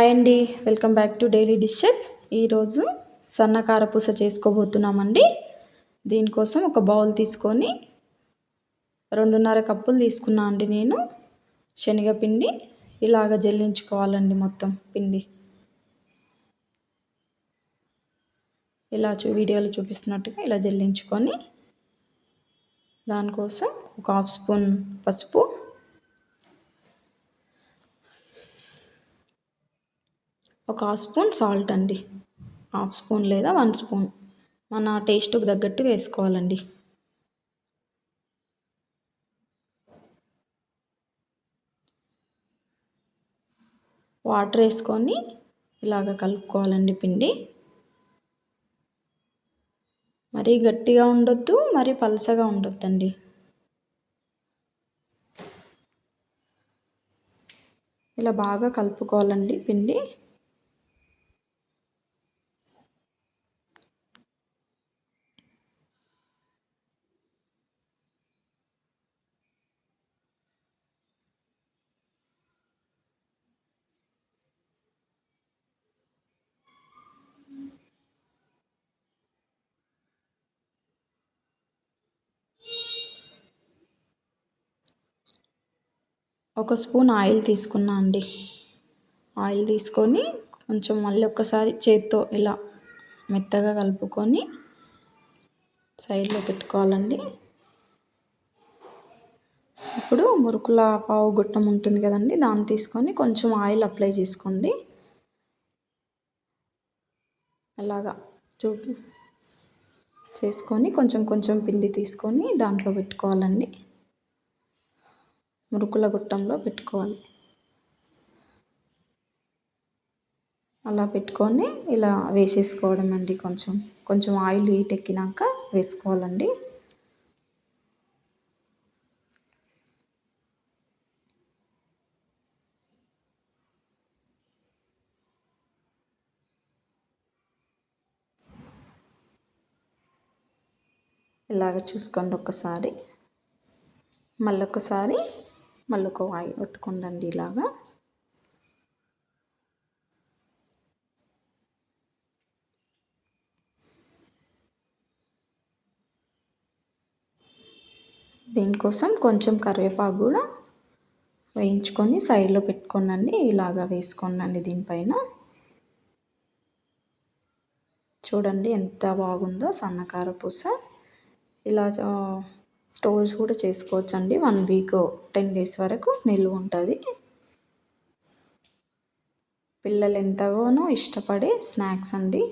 Hi అండి, welcome back to daily dishes. ఈరోజు సన్నకార పూస చేసుకోబోతున్నామండి. దీనికోసం ఒక బౌల్ తీసుకొని 2.5 కప్పులు తీసుకున్నా అండి నేను శనగపిండి. ఇలాగ జల్లించుకోవాలండి మొత్తం పిండి. ఇలా వీడియోలో చూపిస్తున్నట్టుగా ఇలా జల్లించుకొని దానికోసం ఒక 1/2 స్పూన్ పసుపు, ఒక 1/2 స్పూన్ సాల్ట్ అండి. 1/2 స్పూన్ లేదా 1 స్పూన్ మన టేస్ట్కి తగ్గట్టు వేసుకోవాలండి. వాటర్ వేసుకొని ఇలాగ కలుపుకోవాలండి పిండి. మరీ గట్టిగా ఉండొద్దు, మరీ పలసగా ఉండొద్దండి. ఇలా బాగా కలుపుకోవాలండి పిండి. ఒక స్పూన్ ఆయిల్ తీసుకున్నా అండి. ఆయిల్ తీసుకొని కొంచెం మళ్ళీ ఒక్కసారి చేత్తో ఇలా మెత్తగా కలుపుకొని సైడ్లో పెట్టుకోవాలండి. ఇప్పుడు మురుకుల పావు గుట్టం ఉంటుంది కదండి, దాన్ని తీసుకొని కొంచెం ఆయిల్ అప్లై చేసుకోండి. అలాగా చేసుకొని కొంచెం కొంచెం పిండి తీసుకొని దాంట్లో పెట్టుకోవాలండి. మురుకుల గుట్టంలో పెట్టుకోవాలి. అలా పెట్టుకొని ఇలా వేసేసుకోవడం అండి. కొంచెం కొంచెం ఆయిల్ హీట్ ఎక్కినాక వేసుకోవాలండి. ఇలాగ చూసుకోండి ఒక్కసారి, మళ్ళొకసారి మళ్ళొక ఆయిల్ ఒత్తుకోండి ఇలాగా. దీనికోసం కొంచెం కరివేపాకు కూడా వేయించుకొని సైడ్లో పెట్టుకోండి. ఇలాగా వేసుకోండి దీనిపైన. చూడండి ఎంత బాగుందో సన్నకార పూస. ఇలా స్టోర్స్ కూడా చేసుకోవచ్చండి. 1 వీక్ 10 డేస్ వరకు నిల్వ ఉంటుంది. పిల్లలు ఎంతగానో ఇష్టపడే స్నాక్స్ అండి.